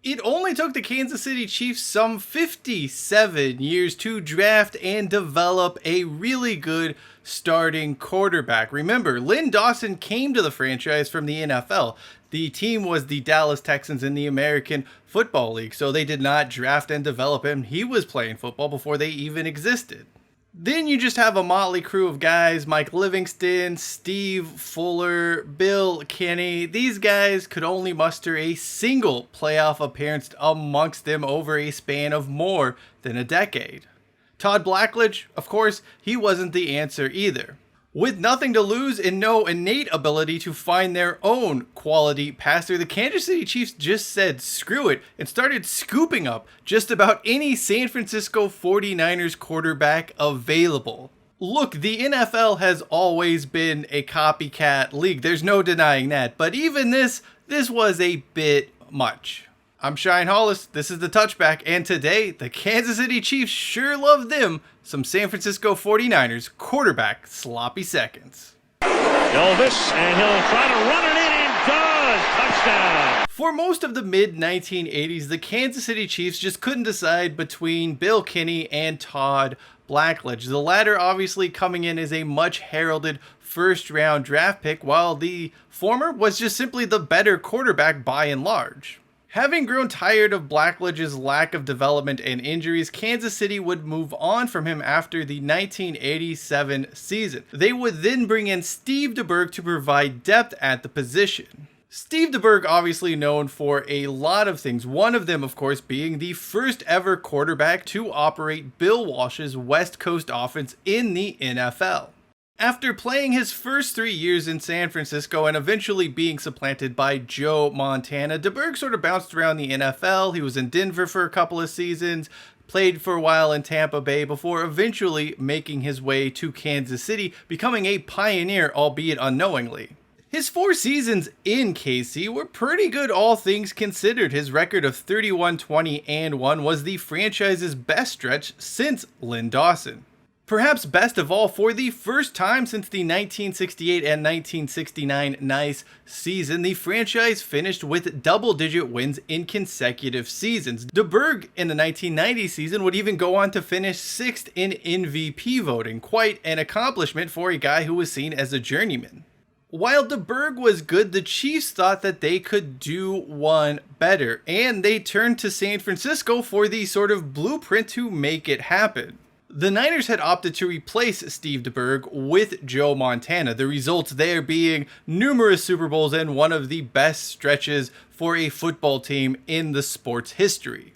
It only took the Kansas City Chiefs some 57 years to draft and develop a really good starting quarterback. Remember, Len Dawson came to the franchise from the NFL. The team was the Dallas Texans in the American Football League, so they did not draft and develop him. He was playing football before they even existed. Then you just have a motley crew of guys, Mike Livingston, Steve Fuller, Bill Kenney. These guys could only muster a single playoff appearance amongst them over a span of more than a decade. Todd Blackledge, of course, he wasn't the answer either. With nothing to lose and no innate ability to find their own quality passer, the Kansas City Chiefs just said screw it and started scooping up just about any San Francisco 49ers quarterback available. Look, the NFL has always been a copycat league. There's no denying that. But even this was a bit much. I'm Shine Hollis, this is The Touchback, and today, the Kansas City Chiefs sure love them some San Francisco 49ers quarterback sloppy seconds. Elvis, and he'll try to run it in, and does! Touchdown! For most of the mid-1980s, the Kansas City Chiefs just couldn't decide between Bill Kenney and Todd Blackledge. The latter obviously coming in as a much heralded first-round draft pick, while the former was just simply the better quarterback by and large. Having grown tired of Blackledge's lack of development and injuries, Kansas City would move on from him after the 1987 season. They would then bring in Steve DeBerg to provide depth at the position. Steve DeBerg obviously known for a lot of things, one of them of course being the first ever quarterback to operate Bill Walsh's West Coast offense in the NFL. After playing his first 3 years in San Francisco and eventually being supplanted by Joe Montana, DeBerg sort of bounced around the NFL. He was in Denver for a couple of seasons, played for a while in Tampa Bay before eventually making his way to Kansas City, becoming a pioneer, albeit unknowingly. His 4 seasons in KC were pretty good all things considered. His record of 31-20-1 was the franchise's best stretch since Len Dawson. Perhaps best of all, for the first time since the 1968 and 1969 nice season, the franchise finished with double-digit wins in consecutive seasons. DeBerg in the 1990 season would even go on to finish 6th in MVP voting, quite an accomplishment for a guy who was seen as a journeyman. While DeBerg was good, the Chiefs thought that they could do one better, and they turned to San Francisco for the sort of blueprint to make it happen. The Niners had opted to replace Steve DeBerg with Joe Montana, the results there being numerous Super Bowls and one of the best stretches for a football team in the sport's history.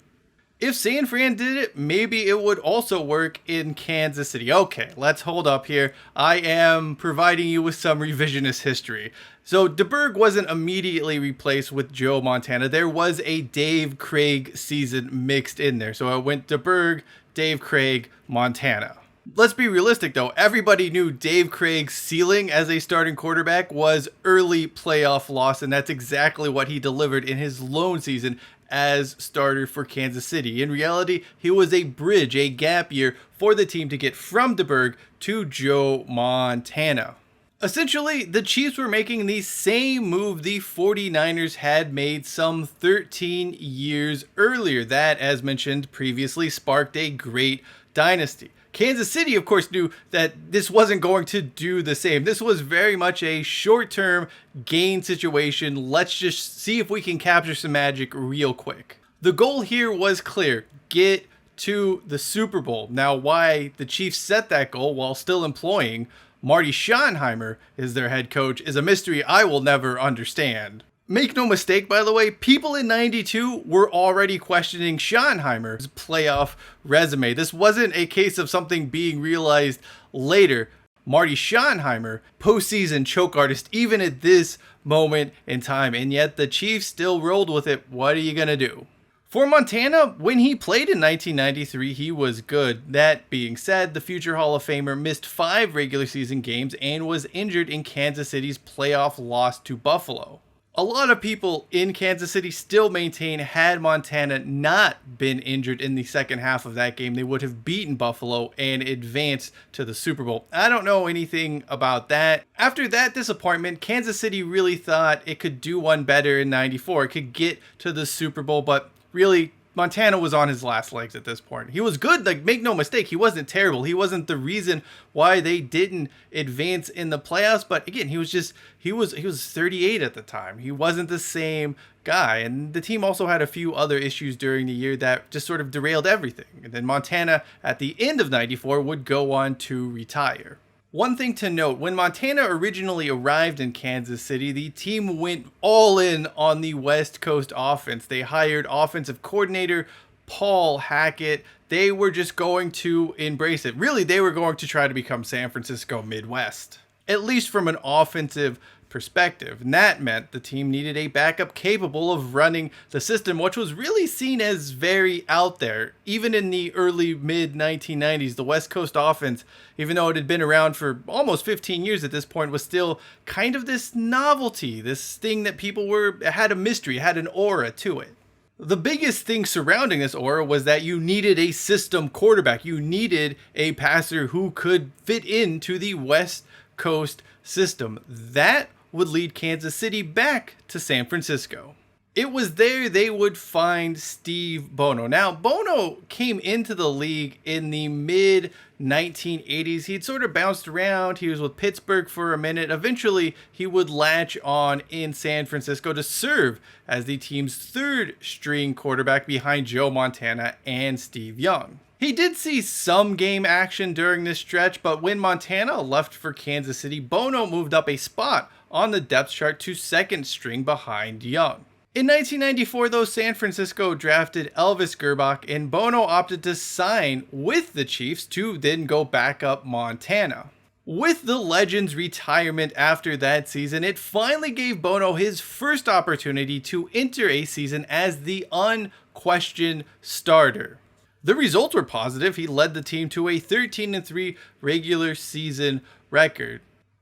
If San Fran did it, maybe it would also work in Kansas City. Okay, let's hold up here. I am providing you with some revisionist history. So DeBerg wasn't immediately replaced with Joe Montana. There was a Dave Craig season mixed in there. So it went DeBerg, Dave Craig, Montana. Let's be realistic though. Everybody knew Dave Craig's ceiling as a starting quarterback was early playoff loss, and that's exactly what he delivered in his lone season as starter for Kansas City. In reality, he was a bridge, a gap year for the team to get from DeBerg to Joe Montana. Essentially, the Chiefs were making the same move the 49ers had made some 13 years earlier. That, as mentioned previously, sparked a great dynasty. Kansas City, of course, knew that this wasn't going to do the same. This was very much a short-term gain situation. Let's just see if we can capture some magic real quick. The goal here was clear: get to the Super Bowl. Now, why the Chiefs set that goal while still employing Marty Schottenheimer as their head coach is a mystery I will never understand. Make no mistake, by the way, people in 92 were already questioning Schottenheimer's playoff resume. This wasn't a case of something being realized later. Marty Schottenheimer, postseason choke artist, even at this moment in time, and yet the Chiefs still rolled with it. What are you going to do? For Montana, when he played in 1993, he was good. That being said, the future Hall of Famer missed 5 regular season games and was injured in Kansas City's playoff loss to Buffalo. A lot of people in Kansas City still maintain had Montana not been injured in the second half of that game, they would have beaten Buffalo and advanced to the Super Bowl. I don't know anything about that. After that disappointment, Kansas City really thought it could do one better in 94. It could get to the Super Bowl, but really, Montana was on his last legs at this point. He was good, like, make no mistake, he wasn't terrible. He wasn't the reason why they didn't advance in the playoffs, but again, he was 38 at the time. He wasn't the same guy, and the team also had a few other issues during the year that just sort of derailed everything. And then Montana at the end of 94 would go on to retire. One thing to note, when Montana originally arrived in Kansas City, the team went all in on the West Coast offense. They hired offensive coordinator Paul Hackett. They were just going to embrace it. Really, they were going to try to become San Francisco Midwest, at least from an offensive perspective. And that meant the team needed a backup capable of running the system, which was really seen as very out there. Even in the early mid 1990s, the West Coast offense, even though it had been around for almost 15 years at this point, was still kind of this novelty, this thing that had a mystery, had an aura to it. The biggest thing surrounding this aura was that you needed a system quarterback. You needed a passer who could fit into the West Coast system. That would lead Kansas City back to San Francisco. It was there they would find Steve Bono. Now, Bono came into the league in the mid 1980s. He'd sort of bounced around. He was with Pittsburgh for a minute. Eventually, he would latch on in San Francisco to serve as the team's third string quarterback behind Joe Montana and Steve Young. He did see some game action during this stretch, but when Montana left for Kansas City, Bono moved up a spot on the depth chart to second string behind Young. In 1994, though, San Francisco drafted Elvis Gerbach, and Bono opted to sign with the Chiefs to then go back up Montana. With the legend's retirement after that season, it finally gave Bono his first opportunity to enter a season as the unquestioned starter. The results were positive. He led the team to a 13-3 regular season record.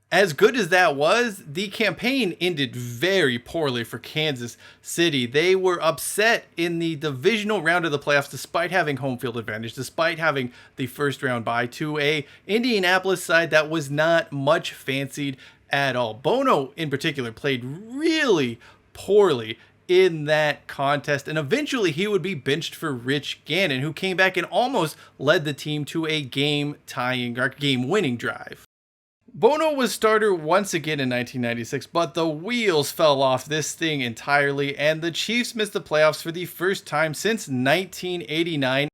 As good as that was, the campaign ended very poorly for Kansas City. They were upset in the divisional round of the playoffs despite having home field advantage, despite having the first round bye to a Indianapolis side that was not much fancied at all. Bono in particular played really poorly in that contest, and eventually he would be benched for Rich Gannon, who came back and almost led the team to a game-winning drive. Bono was starter once again in 1996, but the wheels fell off this thing entirely, and the Chiefs missed the playoffs for the first time since 1989.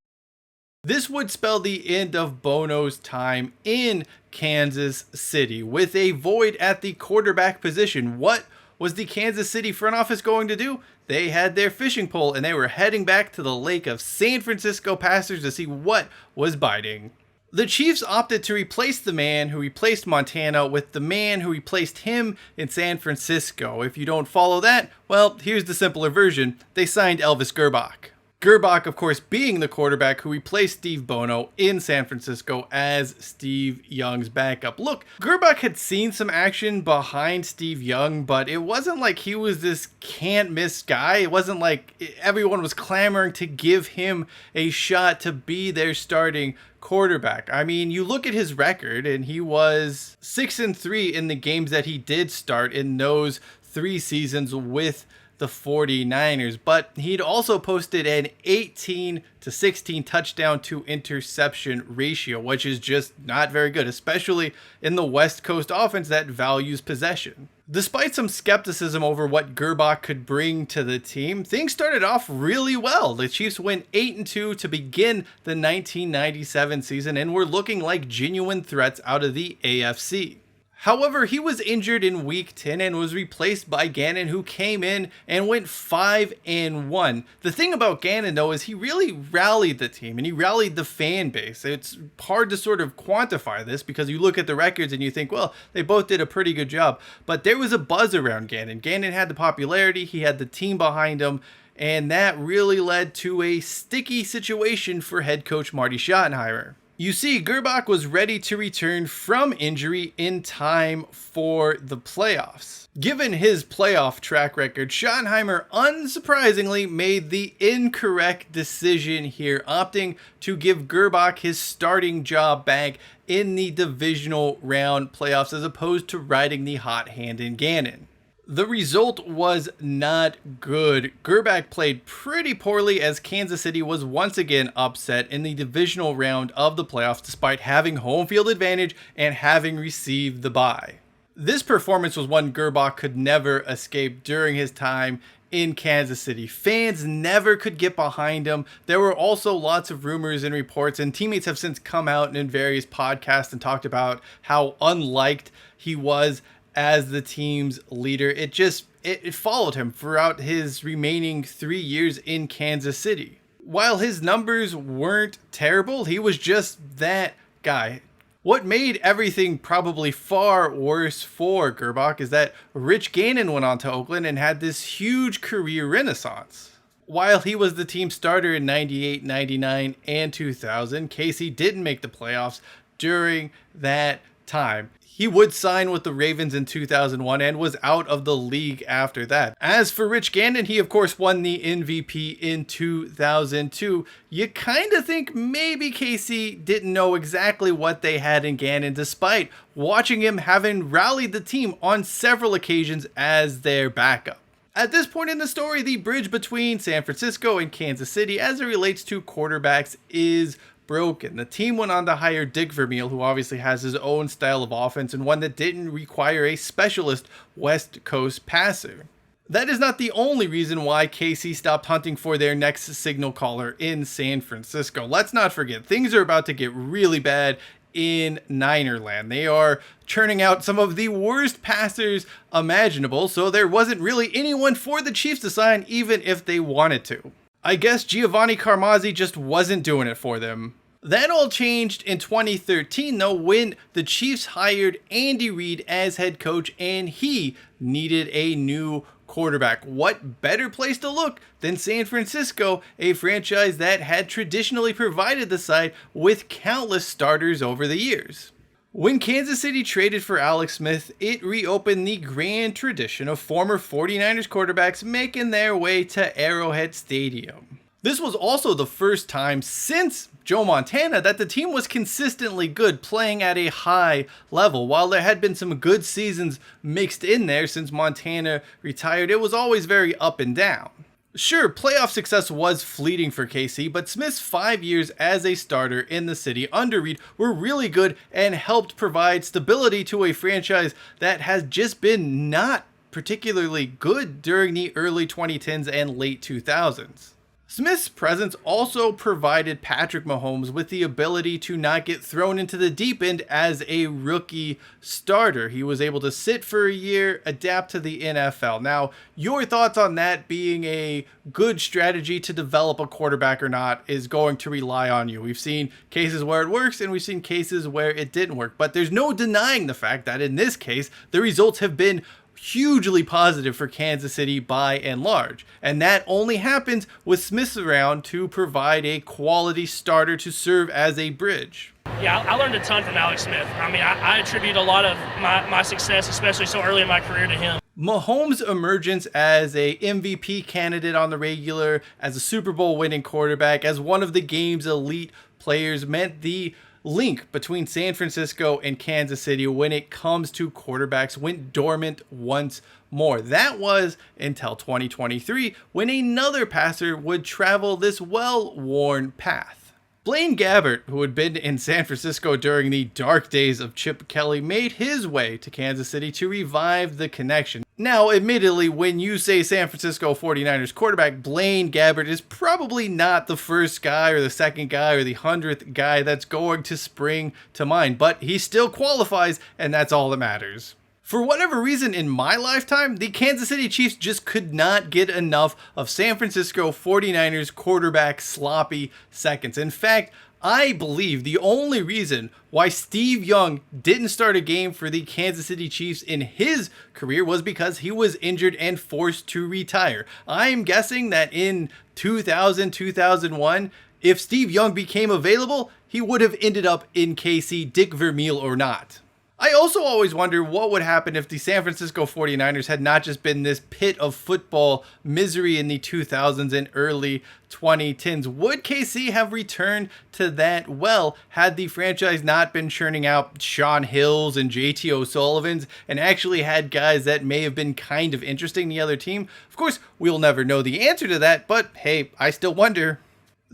This would spell the end of Bono's time in Kansas City. With a void at the quarterback position, what was the Kansas City front office going to do? They had their fishing pole, and they were heading back to the lake of San Francisco passers to see what was biting. The Chiefs opted to replace the man who replaced Montana with the man who replaced him in San Francisco. If you don't follow that, well, here's the simpler version. They signed Elvis Gerbach. Gerbach, of course, being the quarterback who replaced Steve Bono in San Francisco as Steve Young's backup. Look, Gerbach had seen some action behind Steve Young, but it wasn't like he was this can't-miss guy. It wasn't like everyone was clamoring to give him a shot to be their starting quarterback. I mean, you look at his record, and he was 6-3 in the games that he did start in those 3 seasons with the 49ers, but he'd also posted an 18-16 touchdown to interception ratio, which is just not very good, especially in the West Coast offense that values possession. Despite some skepticism over what Gerbach could bring to the team, things started off really well. The Chiefs went 8-2 to begin the 1997 season and were looking like genuine threats out of the AFC. However, he was injured in week 10 and was replaced by Gannon, who came in and went 5-1. The thing about Gannon, though, is he really rallied the team and he rallied the fan base. It's hard to sort of quantify this because you look at the records and you think, well, they both did a pretty good job. But there was a buzz around Gannon. Gannon had the popularity, he had the team behind him, and that really led to a sticky situation for head coach Marty Schottenheimer. You see, Gerbach was ready to return from injury in time for the playoffs. Given his playoff track record, Schottenheimer unsurprisingly made the incorrect decision here, opting to give Gerbach his starting job back in the divisional round playoffs as opposed to riding the hot hand in Gannon. The result was not good. Gerbach played pretty poorly as Kansas City was once again upset in the divisional round of the playoffs despite having home field advantage and having received the bye. This performance was one Gerbach could never escape during his time in Kansas City. Fans never could get behind him. There were also lots of rumors and reports, and teammates have since come out in various podcasts and talked about how unliked he was as the team's leader. It followed him throughout his remaining 3 years in Kansas City. While his numbers weren't terrible, he was just that guy. What made everything probably far worse for Gerbach is that Rich Gannon went on to Oakland and had this huge career renaissance. While he was the team starter in 98, 99, and 2000, KC didn't make the playoffs during that time. He would sign with the Ravens in 2001 and was out of the league after that. As for Rich Gannon, he of course won the MVP in 2002. You kind of think maybe KC didn't know exactly what they had in Gannon, despite watching him having rallied the team on several occasions as their backup. At this point in the story, the bridge between San Francisco and Kansas City as it relates to quarterbacks is broken. The team went on to hire Dick Vermeil, who obviously has his own style of offense and one that didn't require a specialist West Coast passer. That is not the only reason why KC stopped hunting for their next signal caller in San Francisco. Let's not forget, things are about to get really bad in Ninerland. They are churning out some of the worst passers imaginable, so there wasn't really anyone for the Chiefs to sign even if they wanted to. I guess Giovanni Carmazzi just wasn't doing it for them. That all changed in 2013 though, when the Chiefs hired Andy Reid as head coach and he needed a new quarterback. What better place to look than San Francisco, a franchise that had traditionally provided the side with countless starters over the years. When Kansas City traded for Alex Smith, it reopened the grand tradition of former 49ers quarterbacks making their way to Arrowhead Stadium. This was also the first time since Joe Montana that the team was consistently good, playing at a high level. While there had been some good seasons mixed in there since Montana retired, it was always very up and down. Sure, playoff success was fleeting for KC, but Smith's 5 years as a starter in the city under Reid were really good and helped provide stability to a franchise that has just been not particularly good during the early 2010s and late 2000s. Smith's presence also provided Patrick Mahomes with the ability to not get thrown into the deep end as a rookie starter. He was able to sit for a year, adapt to the NFL. Now, your thoughts on that being a good strategy to develop a quarterback or not is going to rely on you. We've seen cases where it works and we've seen cases where it didn't work, but there's no denying the fact that in this case, the results have been hugely positive for Kansas City by and large. And that only happens with Smith around to provide a quality starter to serve as a bridge. Yeah, I learned a ton from Alex Smith. I mean, I attribute a lot of my success, especially so early in my career, to him. Mahomes' emergence as a MVP candidate on the regular, as a Super Bowl winning quarterback, as one of the game's elite players meant the link between San Francisco and Kansas City when it comes to quarterbacks went dormant once more. That was until 2023 when another passer would travel this well-worn path. Blaine Gabbert, who had been in San Francisco during the dark days of Chip Kelly, made his way to Kansas City to revive the connection. Now, admittedly, when you say San Francisco 49ers quarterback, Blaine Gabbert is probably not the first guy or the second guy or the 100th guy that's going to spring to mind, but he still qualifies, and that's all that matters. For whatever reason in my lifetime, the Kansas City Chiefs just could not get enough of San Francisco 49ers quarterback sloppy seconds. In fact, I believe the only reason why Steve Young didn't start a game for the Kansas City Chiefs in his career was because he was injured and forced to retire. I'm guessing that in 2000, 2001, if Steve Young became available, he would have ended up in KC, Dick Vermeil or not. I also always wonder what would happen if the San Francisco 49ers had not just been this pit of football misery in the 2000s and early 2010s. Would KC have returned to that well had the franchise not been churning out Sean Hills and JT O'Sullivans and actually had guys that may have been kind of interesting to the other team? Of course, we'll never know the answer to that, but hey, I still wonder.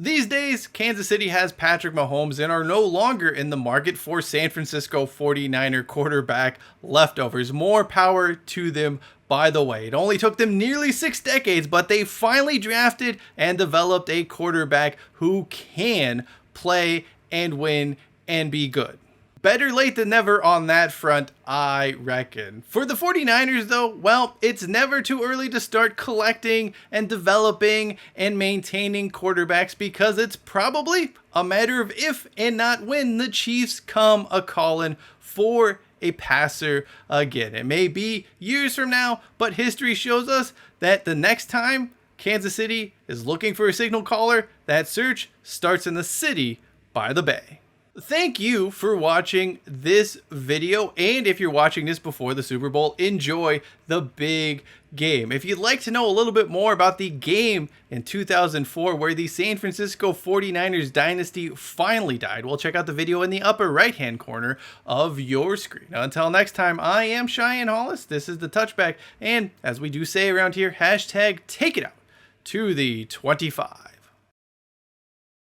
These days, Kansas City has Patrick Mahomes and are no longer in the market for San Francisco 49er quarterback leftovers. More power to them, by the way. It only took them nearly 6 decades, but they finally drafted and developed a quarterback who can play and win and be good. Better late than never on that front, I reckon. For the 49ers, though, well, it's never too early to start collecting and developing and maintaining quarterbacks because it's probably a matter of if and not when the Chiefs come a-calling for a passer again. It may be years from now, but history shows us that the next time Kansas City is looking for a signal caller, that search starts in the city by the bay. Thank you for watching this video, and if you're watching this before the Super Bowl, enjoy the big game. If you'd like to know a little bit more about the game in 2004 where the San Francisco 49ers dynasty finally died, well, check out the video in the upper right hand corner of your screen. Now, until next time, I am Cheyenne Hollis. This is the Touchback, and as we do say around here, hashtag take it out to the 25.